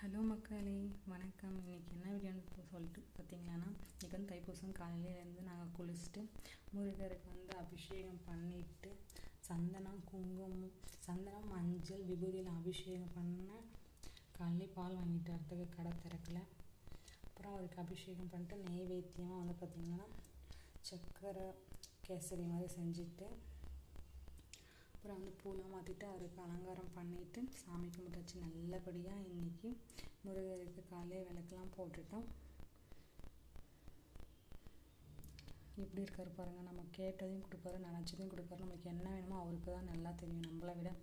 Hello மக்களே, வணக்கம். இன்றைக்கி என்ன வீடியோன்னு சொல்லிட்டு பார்த்தீங்கன்னா, இன்றைக்கி வந்து தைப்பூசம் காலையிலேருந்து நாங்கள் குளிச்சுட்டு முருகருக்கு வந்து அபிஷேகம் பண்ணிவிட்டு சந்தனம் மஞ்சள் விபூதியில் அபிஷேகம் பண்ண காலையிலே பால் வாங்கிட்டு வரத்துக்கு கடை திறக்கல. அப்புறம் அவருக்கு அபிஷேகம் பண்ணிட்டு நெய்வேத்தியமாக வந்து பார்த்திங்கன்னா சக்கரை கேசரி மாதிரி செஞ்சுட்டு அப்புறம் வந்து பூலாம் மாற்றிட்டு அவருக்கு அலங்காரம் பண்ணிவிட்டு சாமி கும்பிட்டாச்சு. நல்லபடியாக இன்றைக்கி முருகருக்கு காலையே விளக்கெல்லாம் போட்டுட்டோம். எப்படி இருக்காரு பாருங்கள். நம்ம கேட்டதையும் கொடுப்பாரு, நினச்சதையும் கொடுப்பாரு. நம்மளுக்கு என்ன வேணுமோ அவருக்கு தான் நல்லா தெரியும். நம்மளை விட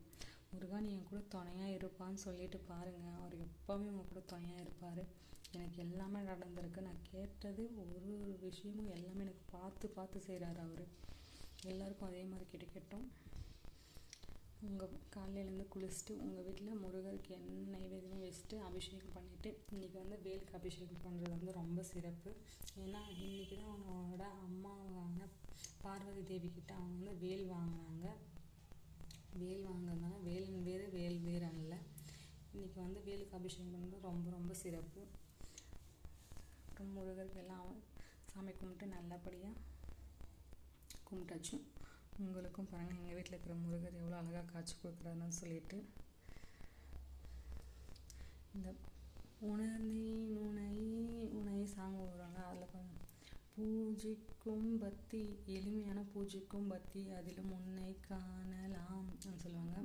முருகா நீ என் கூட துணையாக இருப்பான்னு சொல்லிட்டு பாருங்கள். அவர் எப்போவுமே உங்கள் கூட துணையாக இருப்பார். எனக்கு எல்லாமே நடந்திருக்கு. நான் கேட்டது ஒரு விஷயமும் எல்லாமே எனக்கு பார்த்து செய்கிறாரு அவர். எல்லாருக்கும் அதே மாதிரி கிடைக்கட்டும். உங்கள் காலையிலேருந்து குளிச்சுட்டு உங்கள் வீட்டில் முருகருக்கு என்ன நைவேத்தியம் வச்சுட்டு அபிஷேகம் பண்ணிவிட்டு இன்றைக்கி வந்து வேலுக்கு அபிஷேகம் பண்ணுறது வந்து ரொம்ப சிறப்பு. ஏன்னா இன்றைக்கி தான் அவனோட அம்மாவான பார்வதி தேவிக்கிட்ட அவங்க வந்து வேல் வாங்கினாங்க. வேல் வாங்கினதுனால வேலன் வேறு வேல் வேறு அல்ல. இன்றைக்கி வந்து வேலுக்கு அபிஷேகம் பண்ணுறது ரொம்ப ரொம்ப சிறப்பு. அப்புறம் முருகருக்கு எல்லாம் சாமி கும்பிட்டு நல்லபடியாக கும்பிட்டாச்சு. உங்களுக்கும் பாருங்கள், எங்கள் வீட்டில் இருக்கிற முருகர் எவ்வளோ அழகாக காட்சி கொடுக்குறாருன்னு சொல்லிட்டு. இந்த உணர்ந்தே சாங் வருவாங்க. அதில் பாருங்கள், பூஜைக்கும் பக்தி, எளிமையான பூஜைக்கும் பக்தி, அதிலும் உன்னை காணலாம்னு சொல்லுவாங்க.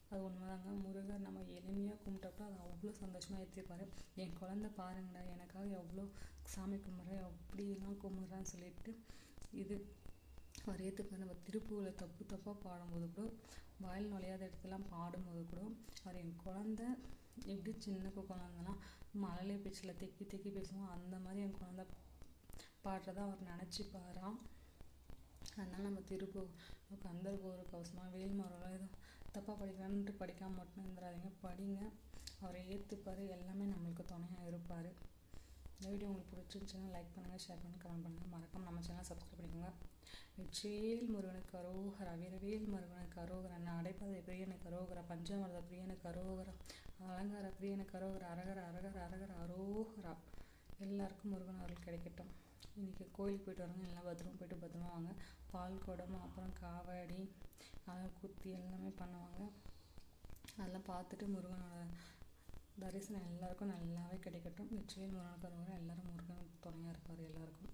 அது உண்மைதாங்க. முருகர் நம்ம எளிமையாக கும்பிட்டப்போ அது அவ்வளோ சந்தோஷமாக ஏற்றிருப்பார். என் குழந்தை பாருங்கடா, எனக்காக எவ்வளோ சாமி கும்பிட்றேன், எப்படிலாம் கும்பிட்றான்னு சொல்லிட்டு இது அவர் ஏற்றுப்பார். நம்ம திருப்பூரில் தப்பாக பாடும்போது கூட, வாயில் நுழையாத இடத்துலாம் பாடும்போது கூட அவர் என் குழந்த எப்படி சின்ன குழந்தைலாம் மழலை பேச்சில் தெக்கி பேசுவோம், அந்த மாதிரி என் குழந்த பாடுறதா அவர் நினச்சிப்பாராம். அதனால் நம்ம திருப்பூர் கந்தர்போருக்கு அவசரமாக வேல்மாரெல்லாம் ஏதோ தப்பாக படிக்கிறான்ட்டு படிக்காமல் மட்டும் இருந்துடாதீங்க, படிங்க. அவரை ஏற்றுப்பார், எல்லாமே நம்மளுக்கு துணையாக இருப்பார். இந்த வீடியோ உங்களுக்கு பிடிச்சிருந்துச்சுன்னா லைக் பண்ணுங்கள், ஷேர் பண்ணுங்கள், கமெண்ட் பண்ணுங்கள். மறக்காம நம்ம சேனலை சப்ஸ்கிரைப் பண்ணிக்கோங்க. வெற்றிவேல் முருகனுக்கு அரோகரா, வீரவேல் முருகனுக்கு அரோகரா, நடைபாதை பிரியனுக்கு அரோகரா, பஞ்சாமிர்த பிரியனுக்கு அரோகரா, அலங்கார பிரியனுக்கு அரோகரா, அரகர அரகர அரகர அரோகரா. எல்லாருக்கும் முருகன் அவர்கள் கிடைக்கட்டும். இன்றைக்கி கோயிலுக்கு போய்ட்டு வரவங்க எல்லாம் பத்திரமா போய்ட்டு பத்திரமா வாங்க. பால் குடம், அப்புறம் காவடி, குத்தி எல்லாமே பண்ணுவாங்க. அதெல்லாம் பார்த்துட்டு முருகனோட தரிசனம் எல்லாருக்கும் நல்லாவே கிடைக்கட்டும். வெற்றிவேல் முருகனுக்கு அரோகரா. எல்லோரும் முருகன் துணையாக இருப்பார் எல்லாருக்கும்.